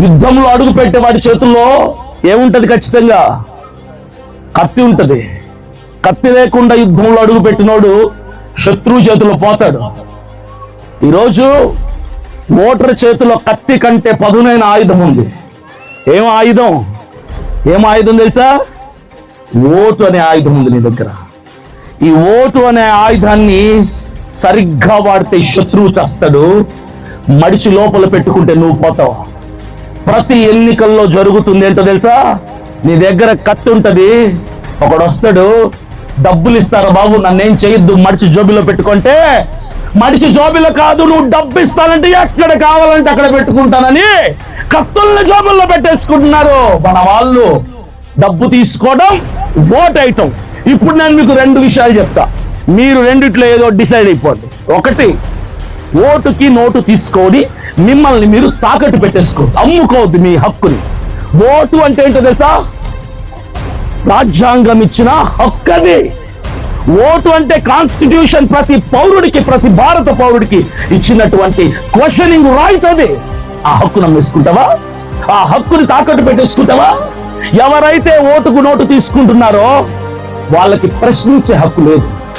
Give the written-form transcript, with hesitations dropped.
యుద్ధంలో అడుగు పెట్టే వాడి చేతుల్లో ఏముంటది? ఖచ్చితంగా కత్తి ఉంటది. కత్తి లేకుండా యుద్ధంలో అడుగు పెట్టినోడు శత్రువు చేతిలో పోతాడు. ఈరోజు ఓటర్ చేతిలో కత్తి కంటే పదునైన ఆయుధం ఉంది. ఏం ఆయుధం తెలుసా? ఓటు అనే ఆయుధం ఉంది నీ దగ్గర. ఈ ఓటు అనే ఆయుధాన్ని సరిగ్గా వాడితే శత్రువు చేస్తాడు, మడిచి లోపల పెట్టుకుంటే నువ్వు పోతావు. ప్రతి ఎన్నికల్లో జరుగుతుంది ఏంటో తెలుసా? నీ దగ్గర కత్తి ఉంటది, ఒకడు వస్తాడు, డబ్బులు ఇస్తారా బాబు నన్నేం చేయొద్దు, మడిచి జోబిలో పెట్టుకుంటే, మడిచి జోబిలో కాదు, నువ్వు డబ్బు ఇస్తానంటే ఎక్కడ కావాలంటే అక్కడ పెట్టుకుంటానని కత్తుల్ని జోబుల్లో పెట్టేసుకుంటున్నారు మన వాళ్ళు. డబ్బు తీసుకోవడం, ఓట్ వేయటం. ఇప్పుడు నేను మీకు 2 విషయాలు చెప్తా, మీరు రెండిట్లో ఏదో డిసైడ్ అయిపోండి. ఒకటి, ఓటుకి నోటు తీసుకొని మిమ్మల్ని మీరు తాకట్టు పెట్టేసుకోవద్దు, అమ్ముకోవద్దు మీ హక్కుని. ఓటు అంటే ఏంటో తెలుసా? రాజ్యాంగం ఇచ్చిన హక్కు అది. ఓటు అంటే కాన్స్టిట్యూషన్ ప్రతి పౌరుడికి, ప్రతి భారత పౌరుడికి ఇచ్చినటువంటి క్వశ్చనింగ్ రైట్ అది. ఆ హక్కును అమ్మేసుకుంటావా? ఆ హక్కుని తాకట్టు పెట్టేసుకుంటావా? ఎవరైతే ఓటుకు నోటు తీసుకుంటున్నారో వాళ్ళకి ప్రశ్నించే హక్కు లేదు.